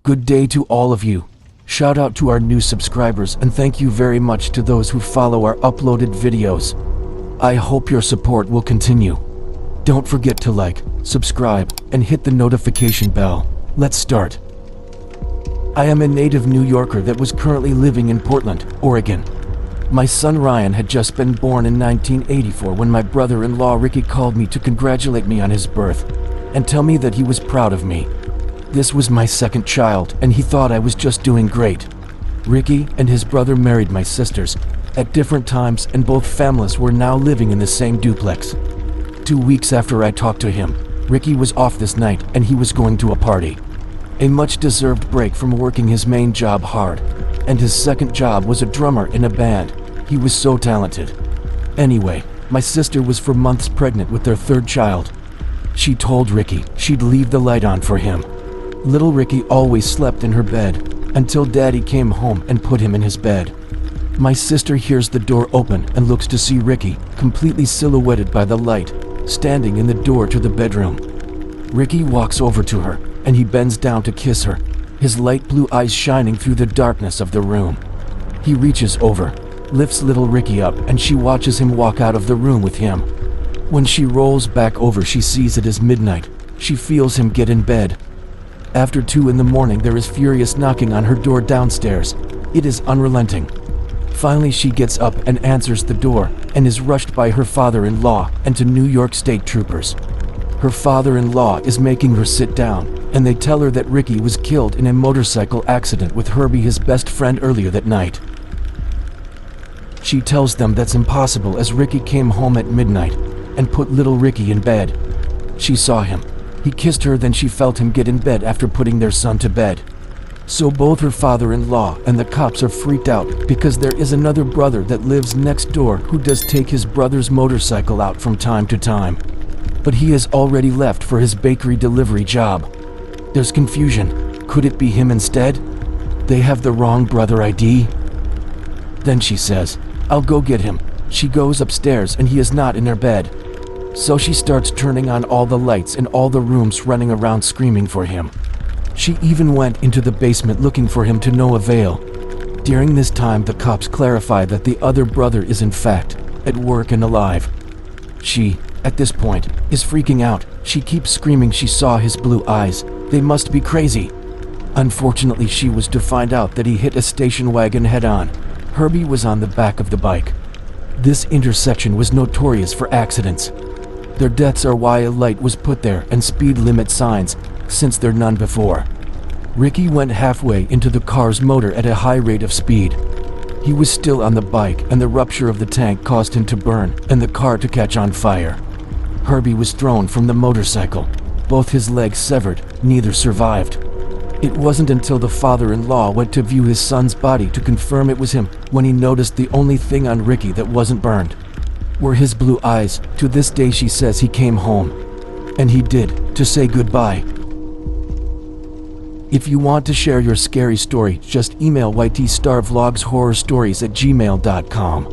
Good day to all of you. Shout out to our new subscribers and thank you very much to those who follow our uploaded videos. I hope your support will continue. Don't forget to like, subscribe, and hit the notification bell. Let's start. I am a native New Yorker that was currently living in Portland, Oregon. My son Ryan had just been born in 1984 when my brother-in-law Ricky called me to congratulate me on his birth and tell me that he was proud of me. This was my second child, and he thought I was just doing great. Ricky and his brother married my sisters at different times, and both families were now living in the same duplex. 2 weeks after I talked to him, Ricky was off this night and he was going to a party. A much-deserved break from working his main job hard, and his second job was a drummer in a band. He was so talented. Anyway, my sister was for months pregnant with their third child. She told Ricky she'd leave the light on for him. Little Ricky always slept in her bed until Daddy came home and put him in his bed. My sister hears the door open and looks to see Ricky, completely silhouetted by the light, standing in the door to the bedroom. Ricky walks over to her, and he bends down to kiss her, his light blue eyes shining through the darkness of the room. He reaches over, lifts little Ricky up, and she watches him walk out of the room with him. When she rolls back over, she sees it is midnight. She feels him get in bed. After 2 in the morning, there is furious knocking on her door downstairs. It is unrelenting. Finally, she gets up and answers the door and is rushed by her father-in-law and to New York State troopers. Her father-in-law is making her sit down, and they tell her that Ricky was killed in a motorcycle accident with Herbie, his best friend, earlier that night. She tells them that's impossible, as Ricky came home at midnight and put little Ricky in bed. She saw him. He kissed her, then she felt him get in bed after putting their son to bed. So both her father-in-law and the cops are freaked out because there is another brother that lives next door who does take his brother's motorcycle out from time to time. But he has already left for his bakery delivery job. There's confusion. Could it be him instead? They have the wrong brother ID? Then she says, "I'll go get him." She goes upstairs and he is not in their bed. So she starts turning on all the lights in all the rooms, running around screaming for him. She even went into the basement looking for him, to no avail. During this time, the cops clarify that the other brother is in fact at work and alive. She, at this point, is freaking out. She keeps screaming she saw his blue eyes. They must be crazy. Unfortunately, she was to find out that he hit a station wagon head-on. Herbie was on the back of the bike. This intersection was notorious for accidents. Their deaths are why a light was put there and speed limit signs, since there none before. Ricky went halfway into the car's motor at a high rate of speed. He was still on the bike, and the rupture of the tank caused him to burn and the car to catch on fire. Herbie was thrown from the motorcycle. Both his legs severed, neither survived. It wasn't until the father-in-law went to view his son's body to confirm it was him when he noticed the only thing on Ricky that wasn't burned were his blue eyes. To this day, she says he came home, and he did, to say goodbye. If you want to share your scary story, just email ytstarvlogshorrorstories@gmail.com.